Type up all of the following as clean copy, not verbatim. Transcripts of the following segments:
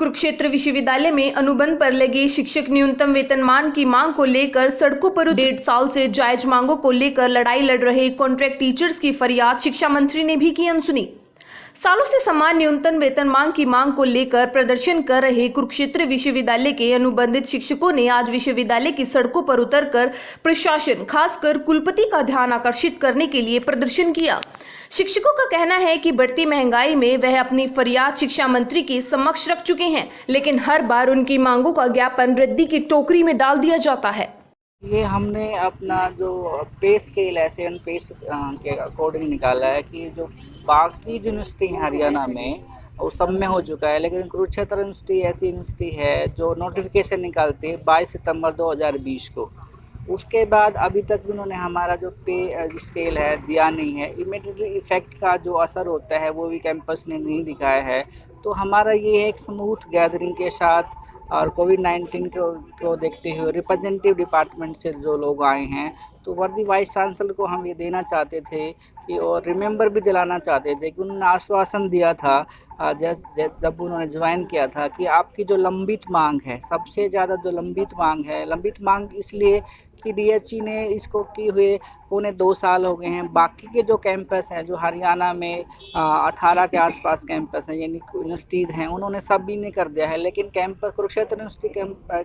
कुरुक्षेत्र विश्वविद्यालय में अनुबंध पर लगे शिक्षक न्यूनतम वेतनमान की मांग को लेकर सड़कों पर 1.5 साल से जायज मांगों को लेकर लड़ाई लड़ रहे कॉन्ट्रैक्ट टीचर्स की फरियाद शिक्षा मंत्री ने भी की अनसुनी। सालों से समान न्यूनतम वेतनमान की मांग को लेकर प्रदर्शन कर रहे कुरुक्षेत्र विश्वविद्यालय के अनुबंधित शिक्षकों ने आज विश्वविद्यालय की सड़कों पर उतरकर प्रशासन, खासकर कुलपति का ध्यान आकर्षित करने के लिए प्रदर्शन किया। शिक्षकों का कहना है कि बढ़ती महंगाई में वह अपनी फरियाद शिक्षा मंत्री के समक्ष रख चुके हैं, लेकिन हर बार उनकी मांगों का ज्ञापन रद्दी की टोकरी में डाल दिया जाता है। ये हमने अपना जो पे स्केल है, 7 पे के अकॉर्डिंग निकाला है कि जो बाकी यूनिवर्सिटी हैं हरियाणा में वो सब में हो चुका है, लेकिन कुरुक्षेत्र यूनिवर्सिटी ऐसी यूनिवर्सिटी है जो नोटिफिकेशन निकालती है 22 सितंबर 2020 को। उसके बाद अभी तक उन्होंने हमारा जो पे स्केल है दिया नहीं है। इमीडिएटली इफ़ेक्ट का जो असर होता है वो भी कैंपस ने नहीं दिखाया है। तो हमारा ये है एक स्मूथ गैदरिंग के साथ और कोविड-19 को देखते हुए रिप्रेजेंटेटिव डिपार्टमेंट से जो लोग आए हैं, तो वर्दी वाइस चांसलर को हम ये देना चाहते थे कि और रिमेंबर भी दिलाना चाहते थे कि उन्होंने आश्वासन दिया था जब उन्होंने ज्वाइन किया था कि आपकी जो लंबित मांग है, सबसे ज़्यादा जो लंबित मांग इसलिए कि डीएचई ने इसको किए हुए 2.25 साल हो गए हैं। बाकी के जो कैंपस हैं जो हरियाणा में 18 के आसपास कैंपस हैं यानी यूनिवर्सिटीज़ हैं, उन्होंने सभी ने कर दिया है, लेकिन कैंपस कुरुक्षेत्र यूनिवर्सिटी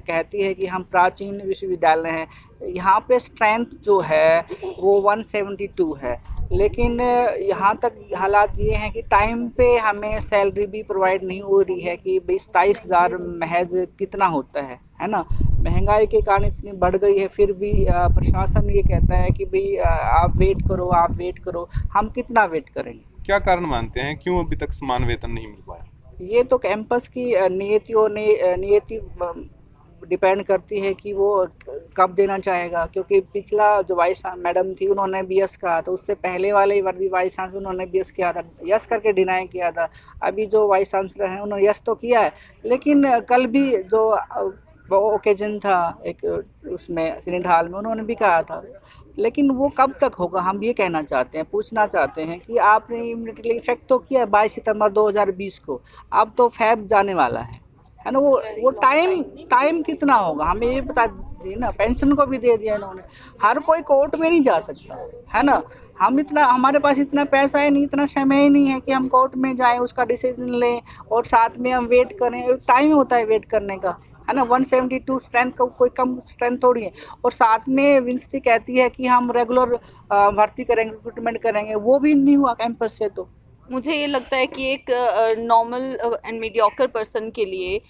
कहती है कि हम प्राचीन विश्वविद्यालय हैं। यहाँ पे स्ट्रेंथ जो है वो 172 है, लेकिन यहाँ तक हालात ये हैं कि टाइम पे हमें सैलरी भी प्रोवाइड नहीं हो रही है कि 27,000 महज कितना होता है ना। महंगाई के कारण इतनी बढ़ गई है, फिर भी प्रशासन ये कहता है कि भाई आप वेट करो। हम कितना वेट करेंगे? क्या कारण मानते हैं क्यों अभी तक समान वेतन नहीं मिल पाया? ये तो कैंपस की नियति डिपेंड करती है कि वो कब देना चाहेगा, क्योंकि पिछला जो वाइस मैडम थी उन्होंने बीएस कहा था, उससे पहले वाले वर्दी वाइस चांसलर उन्होंने बीएस किया था, यस करके डिनाई किया था। अभी जो वाइस चांसलर हैं उन्होंने यस तो किया है, लेकिन कल भी जो वो ओकेजन था एक उसमें सीनेट हॉल में उन्होंने भी कहा था, लेकिन वो कब तक होगा हम ये कहना चाहते हैं, पूछना चाहते हैं कि आपने इमीडिएटली इफेक्ट तो किया 22 सितंबर 2020 को, अब तो फैब जाने वाला है ना। वो टाइम कितना होगा हमें ये बता दिए ना। पेंशन को भी दे दिया इन्होंने। हर कोई कोर्ट में नहीं जा सकता है ना। हमारे पास इतना पैसा है नहीं, इतना समय ही नहीं है कि हम कोर्ट में जाएं, उसका डिसीजन लें और साथ में हम वेट करें। टाइम होता है वेट करने का, है ना। 172 स्ट्रेंथ का कोई कम स्ट्रेंथ थोड़ी है। और साथ में यूनिवर्सिटी कहती है कि हम रेगुलर भर्ती करेंगे, रिक्रूटमेंट करेंगे, वो भी नहीं हुआ कैंपस से। तो मुझे ये लगता है कि एक नॉर्मल एंड मीडियोकर पर्सन के लिए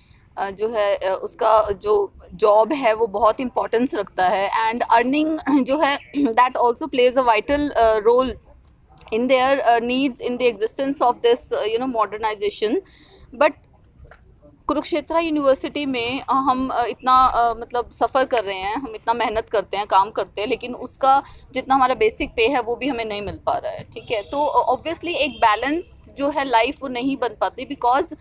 जो है उसका जो जॉब है वो बहुत इम्पोर्टेंस रखता है, एंड अर्निंग जो है that also plays a vital role in their needs in the existence of this modernisation. But Kurukshetra university में हम इतना मतलब सफ़र कर रहे हैं, हम इतना मेहनत करते हैं, काम करते हैं, लेकिन उसका जितना हमारा बेसिक पे है वो भी हमें नहीं मिल पा रहा है। ठीक है, तो ऑब्वियसली एक बैलेंस जो है लाइफ वो नहीं बन पाती, बिकॉज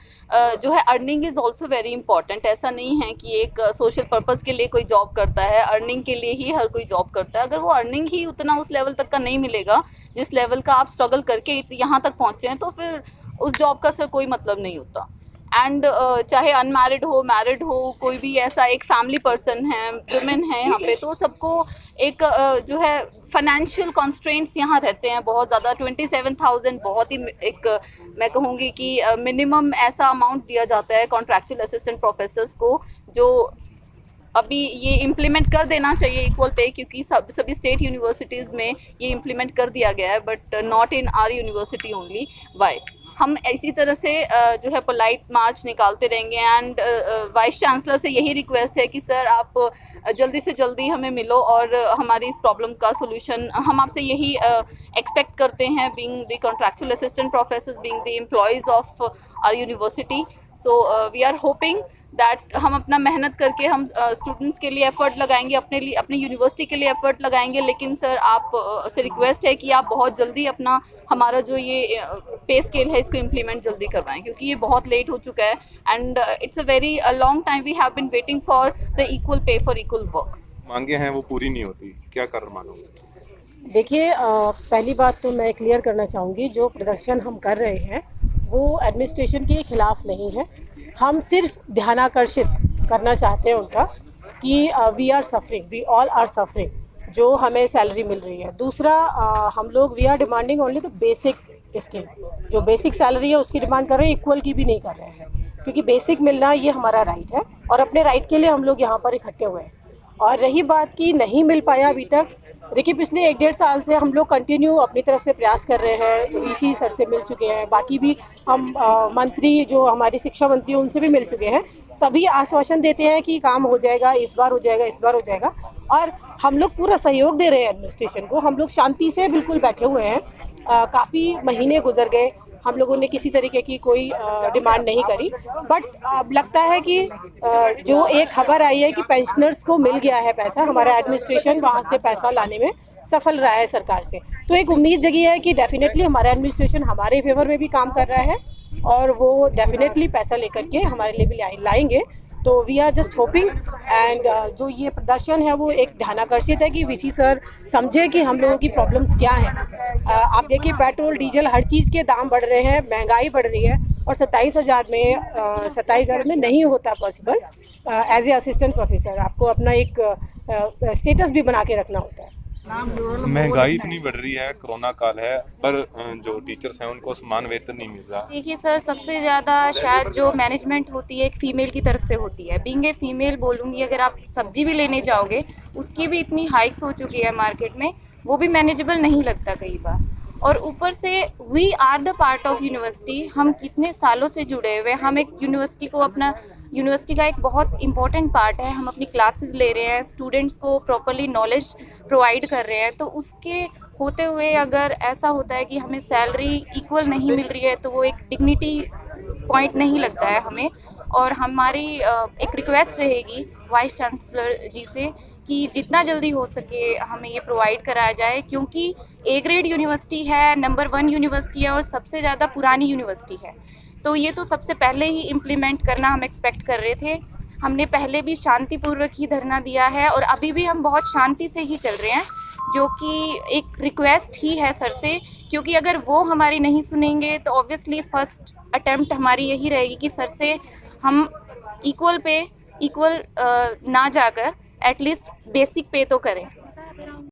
जो है earning is also very important. ऐसा नहीं है कि एक सोशल पर्पज़ के लिए कोई जॉब करता है, अर्निंग के लिए ही हर कोई जॉब करता है। अगर वो अर्निंग ही उतना उस लेवल तक का नहीं मिलेगा जिस लेवल का आप स्ट्रगल करके यहाँ तक पहुँचे हैं, तो फिर उस जॉब का सर कोई मतलब नहीं होता। एंड चाहे अनमैरिड हो, मैरिड हो, कोई भी ऐसा एक फैमिली पर्सन है, वुमेन है यहाँ पे, तो सबको एक जो है फाइनेंशियल कॉन्स्ट्रेंट्स यहाँ रहते हैं बहुत ज़्यादा। 27,000 बहुत ही एक मैं कहूँगी कि मिनिमम ऐसा अमाउंट दिया जाता है कॉन्ट्रैक्चुअल असिस्टेंट प्रोफेसर्स को, जो अभी ये इम्प्लीमेंट कर देना चाहिए इक्वल पे, क्योंकि सभी स्टेट यूनिवर्सिटीज़ में ये इम्प्लीमेंट कर दिया गया है, but not in our university only. Why? हम इसी तरह से जो है पोलाइट मार्च निकालते रहेंगे, एंड वाइस चांसलर से यही रिक्वेस्ट है कि सर आप जल्दी से जल्दी हमें मिलो और हमारी इस प्रॉब्लम का सोल्यूशन हम आपसे यही एक्सपेक्ट करते हैं, being the contractual assistant professors, being the employees of our university. So we are hoping that हम अपना मेहनत करके हम स्टूडेंट्स के लिए एफर्ट लगाएंगे, अपनी यूनिवर्सिटी के लिए एफर्ट लगाएंगे, लेकिन सर आप से रिक्वेस्ट है कि आप बहुत जल्दी अपना हमारा जो ये पे स्केल है इसको इम्प्लीमेंट जल्दी करवाएं, क्योंकि ये बहुत लेट हो चुका है, and it's a very long time we have been waiting for the equal pay for equal work. मांगे हैं वो पूरी नहीं होती, क्या कारण मानोगे? देखिए, पहली बात तो मैं क्लियर करना चाहूँगी, जो प्रदर्शन हम कर रहे हैं वो एडमिनिस्ट्रेशन के खिलाफ नहीं है। हम सिर्फ ध्यानाकर्षित करना चाहते हैं उनका कि we are suffering, we all are suffering जो हमें सैलरी मिल रही है। दूसरा हम लोग we are demanding only the basic, इसके जो बेसिक सैलरी है उसकी डिमांड कर रहे हैं, इक्वल की भी नहीं कर रहे हैं, क्योंकि बेसिक मिलना ये हमारा राइट है और अपने राइट के लिए हम लोग यहाँ पर इकट्ठे हुए हैं। और रही बात कि नहीं मिल पाया अभी तक, देखिए पिछले 1-1.5 साल से हम लोग कंटिन्यू अपनी तरफ से प्रयास कर रहे हैं। वीसी सर से मिल चुके हैं, बाकी भी हम मंत्री जो हमारी शिक्षा मंत्री उनसे भी मिल चुके हैं। सभी आश्वासन देते हैं कि काम हो जाएगा, इस बार हो जाएगा, इस बार हो जाएगा, और हम लोग पूरा सहयोग दे रहे हैं एडमिनिस्ट्रेशन को। हम लोग शांति से बिल्कुल बैठे हुए हैं। काफ़ी महीने गुजर गए, हम लोगों ने किसी तरीके की कोई डिमांड नहीं करी, बट अब लगता है कि जो एक खबर आई है कि पेंशनर्स को मिल गया है पैसा, हमारा एडमिनिस्ट्रेशन वहाँ से पैसा लाने में सफल रहा है सरकार से, तो एक उम्मीद जगी है कि डेफिनेटली हमारा एडमिनिस्ट्रेशन हमारे फेवर में भी काम कर रहा है और वो डेफिनेटली पैसा लेकर के हमारे लिए भी लाएंगे। तो we are just hoping, and जो ये प्रदर्शन है वो एक ध्यानाकर्षित है कि वीसी सर समझे कि हम लोगों की प्रॉब्लम्स क्या हैं। आप देखिए पेट्रोल डीजल हर चीज़ के दाम बढ़ रहे हैं, महंगाई बढ़ रही है, और 27,000 में नहीं होता possible. As a assistant professor आपको अपना एक स्टेटस भी बना के रखना होता है। महंगाई इतनी बढ़ रही है, कोरोना काल है, पर जो टीचर्स हैं उनको समान वेतन नहीं मिल रहा। देखिए सर, सबसे ज़्यादा शायद जो मैनेजमेंट होती है एक फ़ीमेल की तरफ से होती है। बीइंग ए फीमेल बोलूँगी, अगर आप सब्जी भी लेने जाओगे उसकी भी इतनी हाइक्स हो चुकी है मार्केट में, वो भी मैनेजेबल नहीं लगता कई बार। और ऊपर से we are the part of university, हम कितने सालों से जुड़े हुए, हम एक यूनिवर्सिटी को अपना यूनिवर्सिटी का एक बहुत इंपॉर्टेंट पार्ट है। हम अपनी क्लासेस ले रहे हैं, स्टूडेंट्स को प्रॉपर्ली नॉलेज प्रोवाइड कर रहे हैं, तो उसके होते हुए अगर ऐसा होता है कि हमें सैलरी इक्वल नहीं मिल रही है तो वो एक डिग्निटी पॉइंट नहीं लगता है हमें। और हमारी एक रिक्वेस्ट रहेगी वाइस चांसलर जी से कि जितना जल्दी हो सके हमें ये प्रोवाइड कराया जाए, क्योंकि ए ग्रेड यूनिवर्सिटी है, नंबर 1 यूनिवर्सिटी है और सबसे ज़्यादा पुरानी यूनिवर्सिटी है, तो ये तो सबसे पहले ही इम्प्लीमेंट करना हम एक्सपेक्ट कर रहे थे। हमने पहले भी शांतिपूर्वक ही धरना दिया है और अभी भी हम बहुत शांति से ही चल रहे हैं, जो कि एक रिक्वेस्ट ही है सर से, क्योंकि अगर वो हमारी नहीं सुनेंगे तो ऑब्वियसली फर्स्ट अटेम्प्ट हमारी यही रहेगी कि सर से हम इक्वल ना जाकर एटलीस्ट बेसिक पे तो करें।